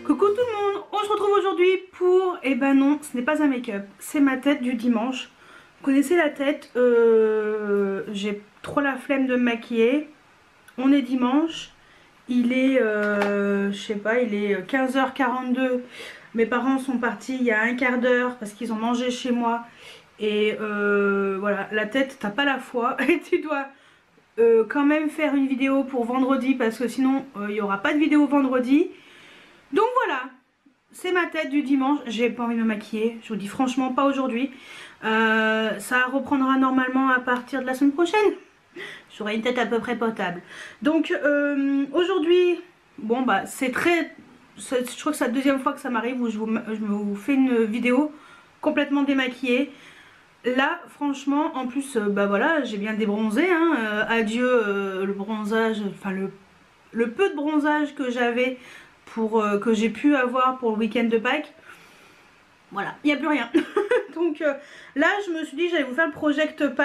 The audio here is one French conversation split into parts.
Coucou tout le monde, on se retrouve aujourd'hui pour... Eh ben non, ce n'est pas un make-up, c'est ma tête du dimanche. Vous connaissez la tête, j'ai trop la flemme de me maquiller. On est dimanche, il est, je sais pas, il est 15h42. Mes parents sont partis il y a un quart d'heure parce qu'ils ont mangé chez moi. Et voilà, la tête, t'as pas la foi et tu dois quand même faire une vidéo pour vendredi parce que sinon il n'y aura pas de vidéo vendredi. Donc voilà, c'est ma tête du dimanche. J'ai pas envie de me maquiller, je vous dis franchement pas aujourd'hui. Ça reprendra normalement à partir de la semaine prochaine. J'aurai une tête à peu près potable. Donc aujourd'hui, bon bah c'est très... Je crois que c'est la deuxième fois que ça m'arrive où je vous fais une vidéo complètement démaquillée. Là franchement, en plus bah voilà, j'ai bien débronzé hein. Adieu le bronzage, enfin le peu de bronzage que j'avais que j'ai pu avoir pour le week-end de Pâques. Voilà, il n'y a plus rien. Donc là je me suis dit j'allais vous faire le Project Pan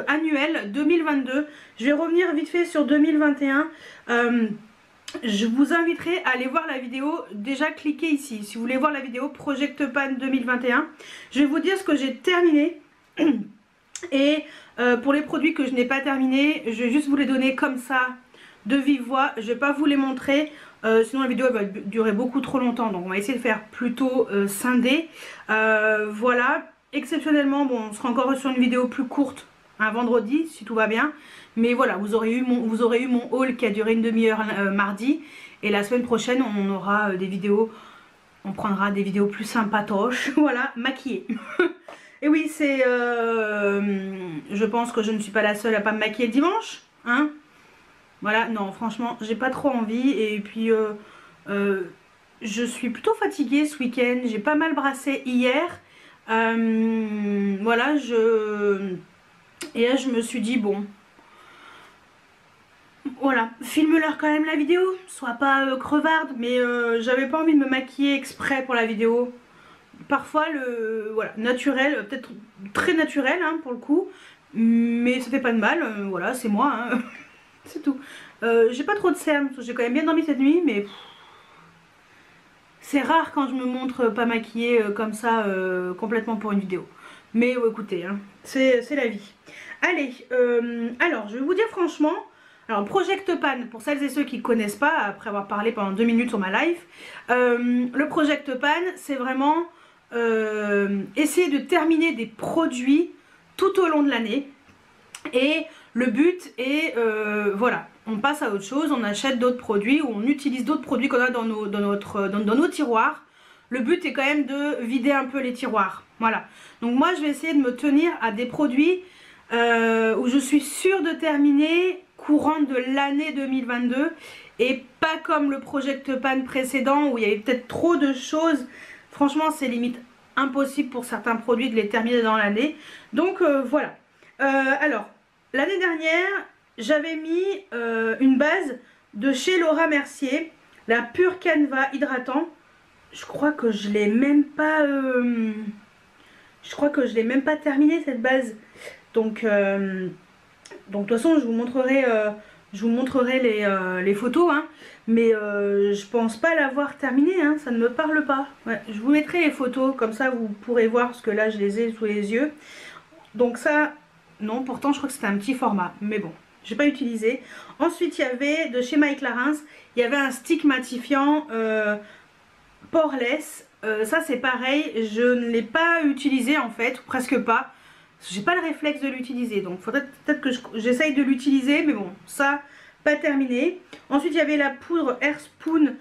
annuel 2022. Je vais revenir vite fait sur 2021. Je vous inviterai à aller voir la vidéo. Déjà cliquez ici si vous voulez voir la vidéo Project Pan 2021. Je vais vous dire ce que j'ai terminé. Et pour les produits que je n'ai pas terminés, je vais juste vous les donner comme ça de vive voix. Je ne vais pas vous les montrer. Sinon la vidéo elle va durer beaucoup trop longtemps, donc on va essayer de faire plutôt scindé. Voilà, exceptionnellement, bon, on sera encore sur une vidéo plus courte un vendredi si tout va bien, mais voilà, vous aurez eu mon haul qui a duré une demi-heure mardi, et la semaine prochaine on aura des vidéos, on prendra des vidéos plus sympatoches, voilà, maquillées. Et oui, c'est je pense que je ne suis pas la seule à pas me maquiller le dimanche, hein. Voilà, non, franchement, j'ai pas trop envie. Et puis, je suis plutôt fatiguée ce week-end. J'ai pas mal brassé hier. Voilà, et là, je me suis dit, bon, voilà, filme-leur quand même la vidéo. Sois pas crevarde, mais j'avais pas envie de me maquiller exprès pour la vidéo. Parfois, voilà, naturel, peut-être très naturel hein, pour le coup. Mais ça fait pas de mal, voilà, c'est moi, hein. C'est tout. J'ai pas trop de cernes, j'ai quand même bien dormi cette nuit, mais c'est rare quand je me montre pas maquillée comme ça complètement pour une vidéo. Mais écoutez, hein, c'est la vie. Allez, alors je vais vous dire franchement, alors Project Pan, pour celles et ceux qui ne connaissent pas, après avoir parlé pendant 2 minutes sur ma live, le Project Pan, c'est vraiment essayer de terminer des produits tout au long de l'année. Et le but est, voilà, on passe à autre chose, on achète d'autres produits ou on utilise d'autres produits qu'on a dans nos tiroirs. Le but est quand même de vider un peu les tiroirs, voilà. Donc moi je vais essayer de me tenir à des produits où je suis sûre de terminer courant de l'année 2022 et pas comme le Project Pan précédent où il y avait peut-être trop de choses. Franchement c'est limite impossible pour certains produits de les terminer dans l'année. Donc voilà. Alors, l'année dernière, j'avais mis une base de chez Laura Mercier, la Pure Canva hydratant. Je crois que je l'ai même pas, terminée cette base. Donc de toute façon, je vous montrerai les photos, hein, mais je pense pas l'avoir terminée, hein, ça ne me parle pas. Ouais, je vous mettrai les photos, comme ça vous pourrez voir, parce que là je les ai sous les yeux. Donc ça... Non, pourtant je crois que c'était un petit format, mais bon, j'ai pas utilisé. Ensuite, il y avait de chez Mike Clarins, il y avait un stick matifiant poreless. Ça c'est pareil, je ne l'ai pas utilisé en fait, presque pas. J'ai pas le réflexe de l'utiliser, donc faudrait peut-être que j'essaye de l'utiliser, mais bon, ça, pas terminé. Ensuite, il y avait la poudre Airspun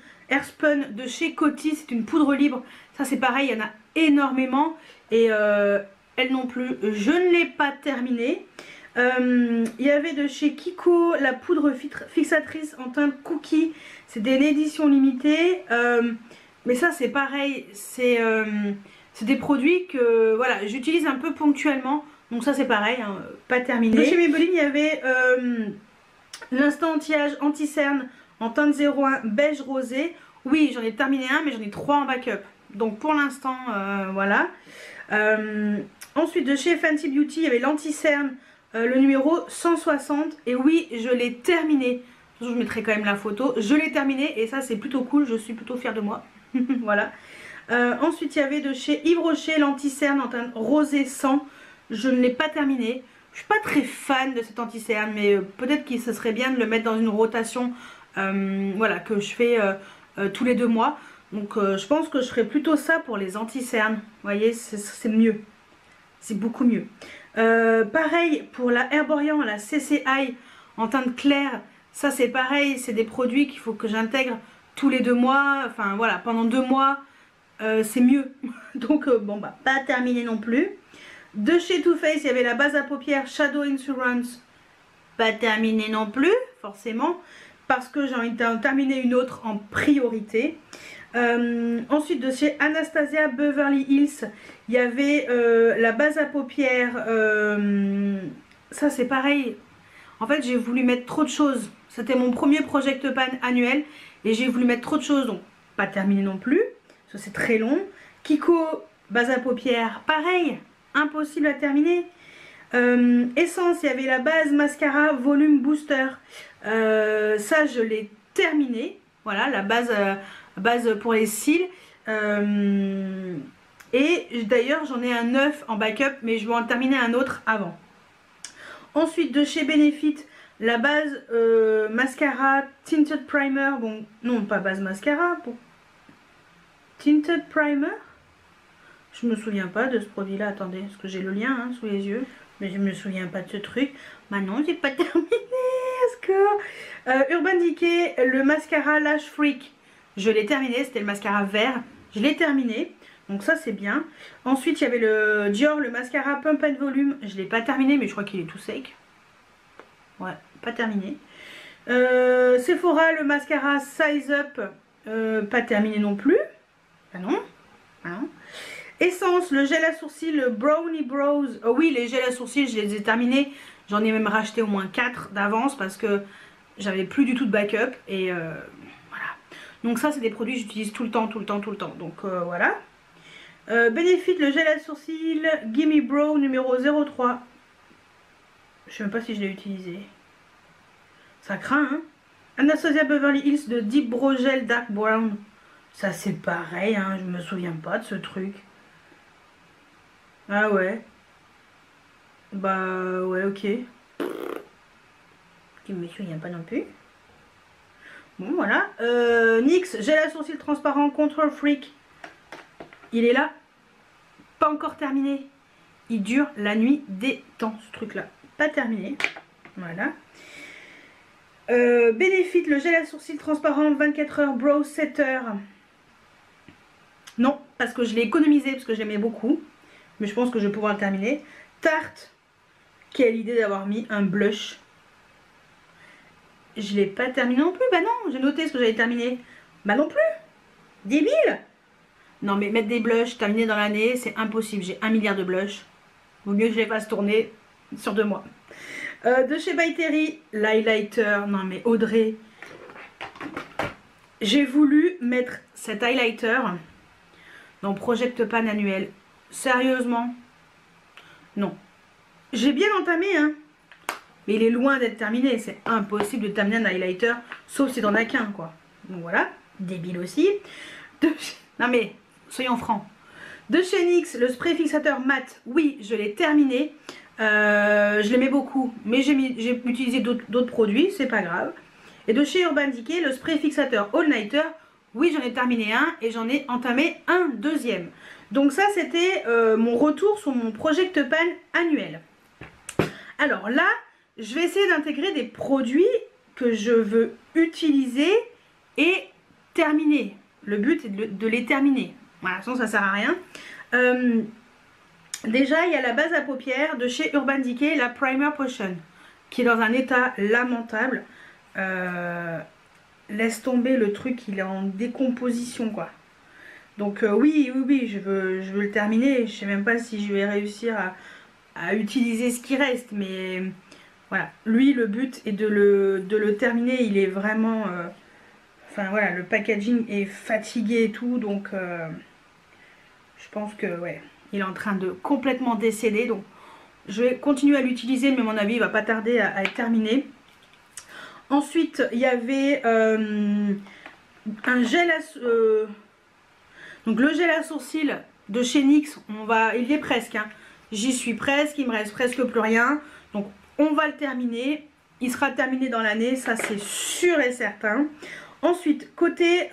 de chez Coty, c'est une poudre libre. Ça c'est pareil, il y en a énormément et... elle non plus, je ne l'ai pas terminée. Il y avait de chez Kiko la poudre fixatrice en teinte cookie. C'est une édition limitée. Mais ça c'est pareil, c'est des produits que voilà, j'utilise un peu ponctuellement. Donc ça c'est pareil, hein, pas terminé. De chez Maybelline il y avait l'instant anti-âge anti-cerne en teinte 01 beige rosé. Oui j'en ai terminé un mais j'en ai 3 en backup. Donc pour l'instant voilà. Ensuite de chez Fenty Beauty il y avait l'anti-cerne le numéro 160 et oui je l'ai terminé. Je mettrai quand même la photo. Je l'ai terminé et ça c'est plutôt cool, je suis plutôt fière de moi. Voilà. Ensuite il y avait de chez Yves Rocher l'anti-cerne en teinte rosé 100. Je ne l'ai pas terminé. Je suis pas très fan de cet anti-cerne, mais peut-être que ce serait bien de le mettre dans une rotation voilà, que je fais tous les 2 mois. Donc je pense que je ferai plutôt ça pour les anti-cernes. Vous voyez, c'est mieux. C'est beaucoup mieux. Pareil pour la Herborian, la CCI en teinte claire. Ça c'est pareil, c'est des produits qu'il faut que j'intègre tous les 2 mois. Enfin voilà, pendant 2 mois, c'est mieux. Donc bon bah pas terminé non plus. De chez Too Faced, il y avait la base à paupières Shadow Insurance. Pas terminé non plus, forcément. Parce que j'ai envie de terminer une autre en priorité. Ensuite de chez Anastasia Beverly Hills, il y avait la base à paupières. Ça c'est pareil. En fait j'ai voulu mettre trop de choses. C'était mon premier Project Pan annuel. Et j'ai voulu mettre trop de choses. Donc pas terminé non plus. Ça c'est très long. Kiko, base à paupières, pareil. Impossible à terminer. Essence, il y avait la base mascara volume booster. Ça je l'ai terminé. Voilà la base pour les cils. Et d'ailleurs j'en ai un 9 en backup, mais je vais en terminer un autre avant. Ensuite de chez Benefit, la base mascara Tinted Primer. Bon, non pas base mascara, bon. Tinted Primer. Je me souviens pas de ce produit là, attendez, parce que j'ai le lien hein, sous les yeux. Mais je me souviens pas de ce truc. Bah non, j'ai pas terminé. Est-ce que Urban Decay, le mascara Lash Freak, je l'ai terminé. C'était le mascara vert. Je l'ai terminé. Donc ça c'est bien. Ensuite il y avait le Dior, le mascara Pump and Volume. Je l'ai pas terminé, mais je crois qu'il est tout sec. Ouais, pas terminé. Sephora, le mascara Size Up, pas terminé non plus. Ah non. Ah non. Essence, le gel à sourcils, le Brownie Brows. Oh oui, les gels à sourcils, je les ai terminés. J'en ai même racheté au moins 4 d'avance parce que j'avais plus du tout de backup. Et voilà. Donc ça, c'est des produits que j'utilise tout le temps. Donc voilà. Benefit, le gel à sourcils, Gimme Brow numéro 03. Je sais même pas si je l'ai utilisé. Ça craint, hein. Anastasia Beverly Hills de Deep Brow Gel Dark Brown. Ça, c'est pareil, hein. Je me souviens pas de ce truc. Ah ouais. Bah ouais, ok. Je me souviens pas non plus. Bon voilà. NYX, gel à sourcils transparent Control Freak. Il est là. Pas encore terminé. Il dure la nuit des temps, ce truc là. Pas terminé. Voilà. Benefit, le gel à sourcils transparent 24 heures Brow Setter. Non, parce que je l'ai économisé, parce que j'aimais beaucoup. Mais je pense que je vais pouvoir le terminer. Tarte. Quelle idée d'avoir mis un blush. Je l'ai pas terminé non plus. Bah non, j'ai noté ce que j'avais terminé. Bah non plus. Débile. Non mais mettre des blushs terminés dans l'année, c'est impossible. J'ai 1 milliard de blushs. Vaut mieux que je les fasse tourner sur 2 mois. De chez By Terry, l'highlighter. Non mais Audrey. J'ai voulu mettre cet highlighter dans Project Pan annuel. Sérieusement? Non. J'ai bien entamé, hein. Mais il est loin d'être terminé. C'est impossible de terminer un highlighter, sauf si t'en as qu'un, quoi. Donc voilà. Débile aussi. Non mais, soyons francs. De chez NYX, le spray fixateur mat. Oui, je l'ai terminé. Je l'aimais beaucoup. Mais j'ai utilisé d'autres produits. C'est pas grave. Et de chez Urban Decay, le spray fixateur all nighter. Oui, j'en ai terminé un et j'en ai entamé un deuxième. Donc ça, c'était mon retour sur mon Project Pan annuel. Alors là, je vais essayer d'intégrer des produits que je veux utiliser et terminer. Le but est de les terminer. Voilà, sinon ça sert à rien. Déjà, il y a la base à paupières de chez Urban Decay, la Primer Potion, qui est dans un état lamentable. Laisse tomber, le truc, il est en décomposition, quoi. Donc oui, je veux le terminer. Je sais même pas si je vais réussir à utiliser ce qui reste, mais voilà. Lui, le but est de le terminer. Il est vraiment... enfin voilà, le packaging est fatigué et tout, donc je pense que ouais, il est en train de complètement décéder. Donc je vais continuer à l'utiliser, mais à mon avis, il va pas tarder à être terminé. Ensuite, il y avait un gel à... donc le gel à sourcils de chez NYX, il y est presque. Hein. J'y suis presque, il me reste presque plus rien. Donc on va le terminer. Il sera terminé dans l'année, ça c'est sûr et certain. Ensuite, côté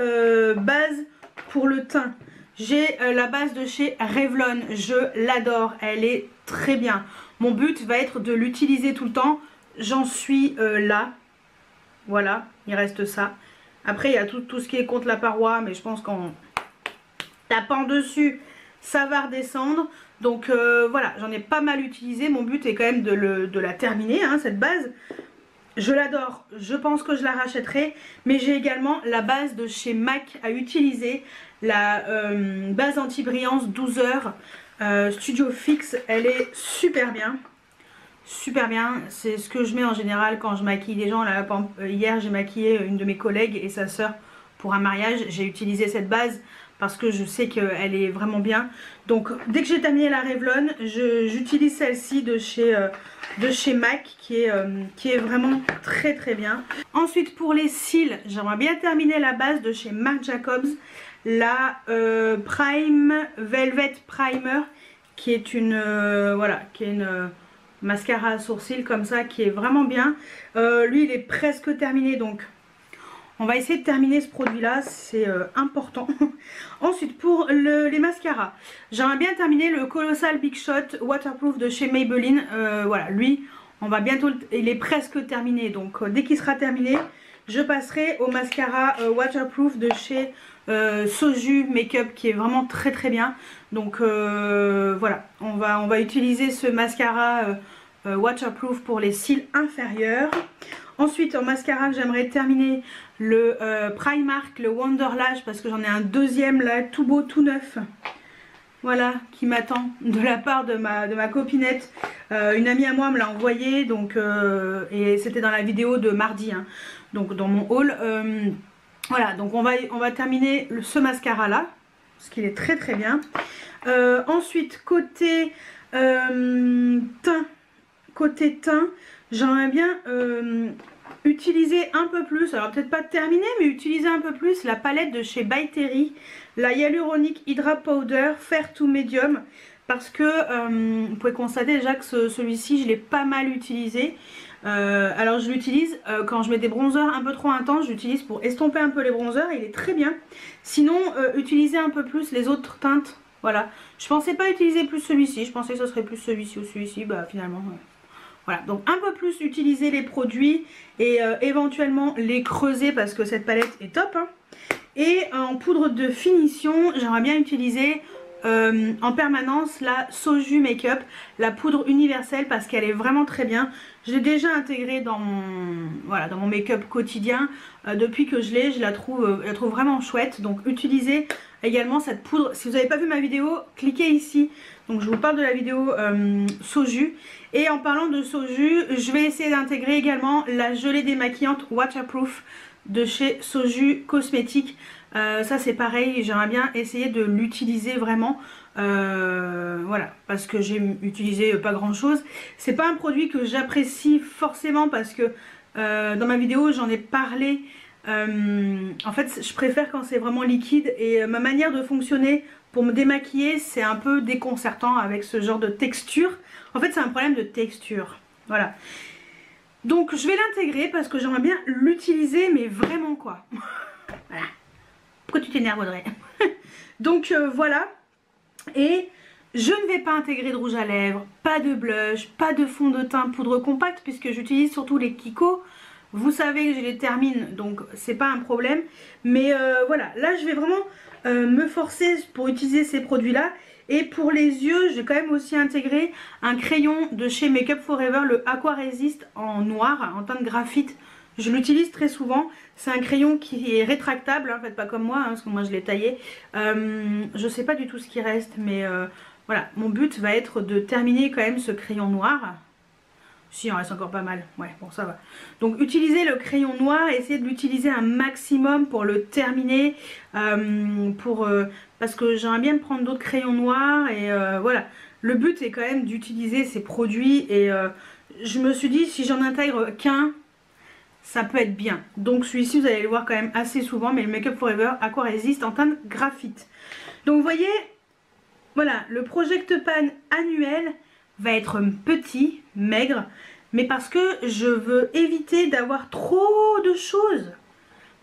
base pour le teint, j'ai la base de chez Revlon. Je l'adore, elle est très bien. Mon but va être de l'utiliser tout le temps. J'en suis là. Voilà, il reste ça. Après, il y a tout ce qui est contre la paroi, mais je pense qu'en tapant dessus, ça va redescendre. Donc voilà, j'en ai pas mal utilisé. Mon but est quand même de la terminer, hein, cette base. Je l'adore, je pense que je la rachèterai. Mais j'ai également la base de chez MAC à utiliser. La base anti-brillance 12 heures Studio Fix. Elle est super bien. Super bien, c'est ce que je mets en général quand je maquille des gens. Là, hier j'ai maquillé une de mes collègues et sa sœur pour un mariage. J'ai utilisé cette base parce que je sais qu'elle est vraiment bien. Donc dès que j'ai terminé la Revlon, j'utilise celle-ci de chez MAC qui est vraiment très très bien. Ensuite pour les cils, j'aimerais bien terminer la base de chez Marc Jacobs. La Prime Velvet Primer qui est une mascara à sourcils comme ça qui est vraiment bien. Lui il est presque terminé, donc on va essayer de terminer ce produit là, c'est important. Ensuite pour les mascaras, j'aimerais bien terminer le Colossal Big Shot Waterproof de chez Maybelline. Voilà, lui on va bientôt, il est presque terminé, donc dès qu'il sera terminé je passerai au mascara Waterproof de chez Soju Makeup qui est vraiment très très bien. Donc voilà, on va utiliser ce mascara waterproof pour les cils inférieurs. Ensuite en mascara j'aimerais terminer le Primark, le Wonderlash, parce que j'en ai un deuxième là tout beau tout neuf. Voilà, qui m'attend de la part de ma copinette. Une amie à moi me l'a envoyé, donc et c'était dans la vidéo de mardi, hein, donc dans mon haul. Voilà, donc on va terminer ce mascara là, parce qu'il est très très bien. Ensuite côté teint, j'aimerais bien utiliser un peu plus, alors peut-être pas terminer, mais utiliser un peu plus la palette de chez By Terry, la Hyaluronic Hydra Powder Fair to Medium, parce que vous pouvez constater déjà que celui-ci je l'ai pas mal utilisé. Alors je l'utilise quand je mets des bronzers un peu trop intenses, j'utilise pour estomper un peu les bronzers, il est très bien. Sinon utiliser un peu plus les autres teintes, voilà. Je pensais pas utiliser plus celui-ci, je pensais que ce serait plus celui-ci ou celui-ci, bah finalement voilà. Donc un peu plus utiliser les produits et éventuellement les creuser parce que cette palette est top, hein. Et en poudre de finition j'aimerais bien utiliser en permanence la Soju Makeup, la poudre universelle, parce qu'elle est vraiment très bien. Je l'ai déjà intégrée dans mon make-up quotidien. Depuis que je la trouve vraiment chouette. Donc utilisez également cette poudre. Si vous n'avez pas vu ma vidéo, cliquez ici. Donc je vous parle de la vidéo Soju. Et en parlant de Soju, je vais essayer d'intégrer également la gelée démaquillante waterproof de chez Soju Cosmétiques. Ça c'est pareil, j'aimerais bien essayer de l'utiliser vraiment, voilà, parce que j'ai utilisé pas grand chose. C'est pas un produit que j'apprécie forcément parce que dans ma vidéo j'en ai parlé. En fait je préfère quand c'est vraiment liquide, et ma manière de fonctionner pour me démaquiller c'est un peu déconcertant avec ce genre de texture. En fait c'est un problème de texture, voilà. Donc je vais l'intégrer parce que j'aimerais bien l'utiliser, mais vraiment quoi. Voilà. Pourquoi tu t'énerves Audrey? Donc voilà. Et je ne vais pas intégrer de rouge à lèvres, pas de blush, pas de fond de teint poudre compacte, puisque j'utilise surtout les Kiko. Vous savez que je les termine, donc c'est pas un problème. Mais voilà, là je vais vraiment me forcer pour utiliser ces produits là. Et pour les yeux, j'ai quand même aussi intégré un crayon de chez Make Up For Ever, le Aqua Resist en noir, en teinte graphite. Je l'utilise très souvent. C'est un crayon qui est rétractable, hein, faites pas comme moi, hein, parce que moi je l'ai taillé. Je sais pas du tout ce qui reste, mais voilà, mon but va être de terminer quand même ce crayon noir. Si, il en reste encore pas mal, ouais, bon ça va. Donc utilisez le crayon noir, essayez de l'utiliser un maximum pour le terminer, parce que j'aimerais bien prendre d'autres crayons noirs, et voilà. Le but est quand même d'utiliser ces produits, et je me suis dit si j'en intègre qu'un, ça peut être bien. Donc celui-ci vous allez le voir quand même assez souvent, mais le Make Up Forever Aqua Resist en teinte graphite. Donc vous voyez, voilà, le Project Pan annuel va être petit, maigre, mais parce que je veux éviter d'avoir trop de choses.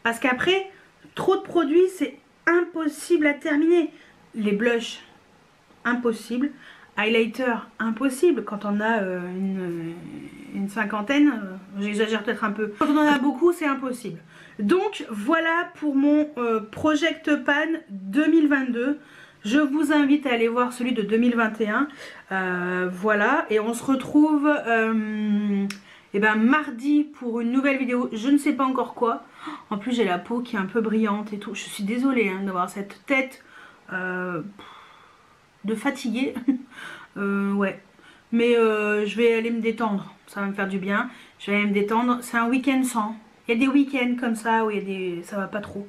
Parce qu'après, trop de produits, c'est impossible à terminer. Les blushs, impossible. Highlighter, impossible. Quand on a une cinquantaine, j'exagère peut-être un peu. Quand on en a beaucoup, c'est impossible. Donc voilà pour mon Project Pan 2022. Je vous invite à aller voir celui de 2021. Voilà, et on se retrouve mardi pour une nouvelle vidéo. Je ne sais pas encore quoi. En plus, j'ai la peau qui est un peu brillante et tout. Je suis désolée hein, d'avoir cette tête de fatiguée. Ouais. Mais je vais aller me détendre. Ça va me faire du bien. Je vais aller me détendre. C'est un week-end sans. Il y a des week-ends comme ça où il y a des... ça va pas trop.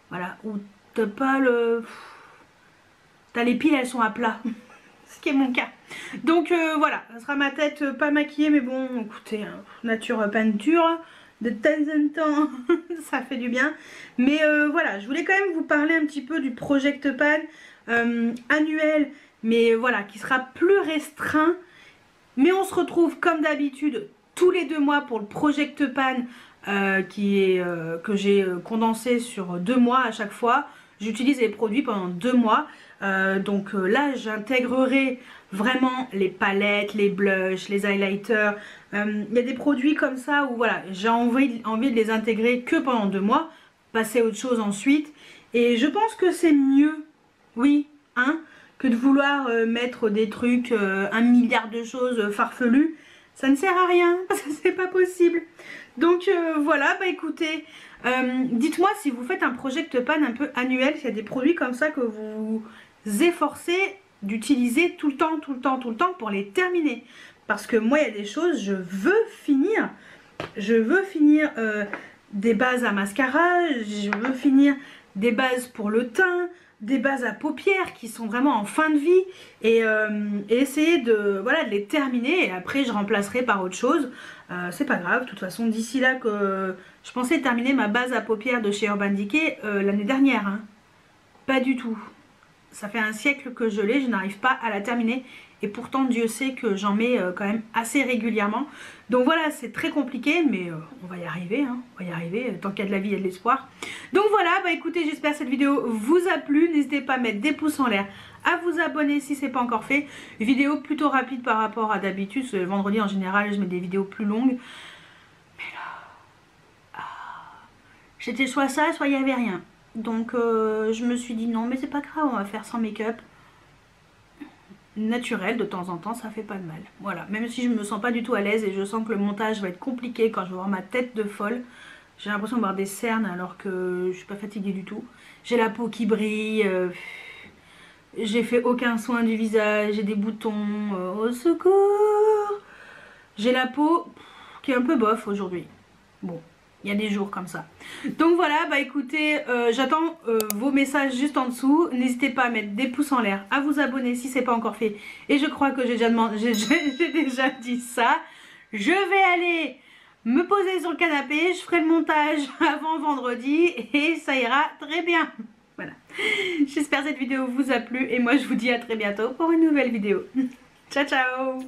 Voilà. Où t'as pas le... T'as les piles, elles sont à plat. Ce qui est mon cas. Donc voilà. Ça sera ma tête pas maquillée. Mais bon, écoutez, hein, nature peinture. De temps en temps, ça fait du bien. Mais voilà, je voulais quand même vous parler un petit peu du Project Pan annuel. Mais voilà, qui sera plus restreint. Mais on se retrouve comme d'habitude tous les 2 mois pour le Project Pan que j'ai condensé sur 2 mois à chaque fois. J'utilise les produits pendant 2 mois. Donc là, j'intégrerai vraiment les palettes, les blushs, les highlighters. Il y a des produits comme ça où voilà, j'ai envie de les intégrer que pendant 2 mois. Passer à autre chose ensuite. Et je pense que c'est mieux, oui, hein, que de vouloir mettre des trucs, 1 milliard de choses farfelues. Ça ne sert à rien, c'est pas possible. Donc voilà, bah écoutez, dites-moi si vous faites un Project Pan un peu annuel, s'il y a des produits comme ça que vous efforcez d'utiliser tout le temps pour les terminer. Parce que moi il y a des choses, je veux finir des bases à mascara, je veux finir des bases pour le teint, des bases à paupières qui sont vraiment en fin de vie et essayer de, voilà, de les terminer et après je remplacerai par autre chose. C'est pas grave, de toute façon d'ici là que je pensais terminer ma base à paupières de chez Urban Decay l'année dernière, hein. Pas du tout. Ça fait un siècle que je l'ai, je n'arrive pas à la terminer et pourtant Dieu sait que j'en mets quand même assez régulièrement. Donc voilà, c'est très compliqué mais on va y arriver, hein. On va y arriver, tant qu'il y a de la vie il y a de l'espoir. Donc voilà, bah écoutez, j'espère que cette vidéo vous a plu. N'hésitez pas à mettre des pouces en l'air, à vous abonner si ce n'est pas encore fait. Vidéo plutôt rapide par rapport à d'habitude. Le vendredi en général je mets des vidéos plus longues. Mais là, c'était soit ça, soit il n'y avait rien. Donc je me suis dit non mais c'est pas grave, on va faire sans make-up. Naturel de temps en temps, ça fait pas de mal. Voilà, même si je me sens pas du tout à l'aise et je sens que le montage va être compliqué quand je vais voir ma tête de folle. J'ai l'impression d'avoir des cernes alors que je suis pas fatiguée du tout. J'ai la peau qui brille. J'ai fait aucun soin du visage. J'ai des boutons. Au secours. J'ai la peau qui est un peu bof aujourd'hui. Bon, il y a des jours comme ça. Donc voilà, bah écoutez, j'attends vos messages juste en dessous. N'hésitez pas à mettre des pouces en l'air, à vous abonner si c'est pas encore fait. Et je crois que j'ai déjà dit ça. Je vais aller me poser sur le canapé, je ferai le montage avant vendredi et ça ira très bien. Voilà. J'espère que cette vidéo vous a plu et moi je vous dis à très bientôt pour une nouvelle vidéo. Ciao ciao.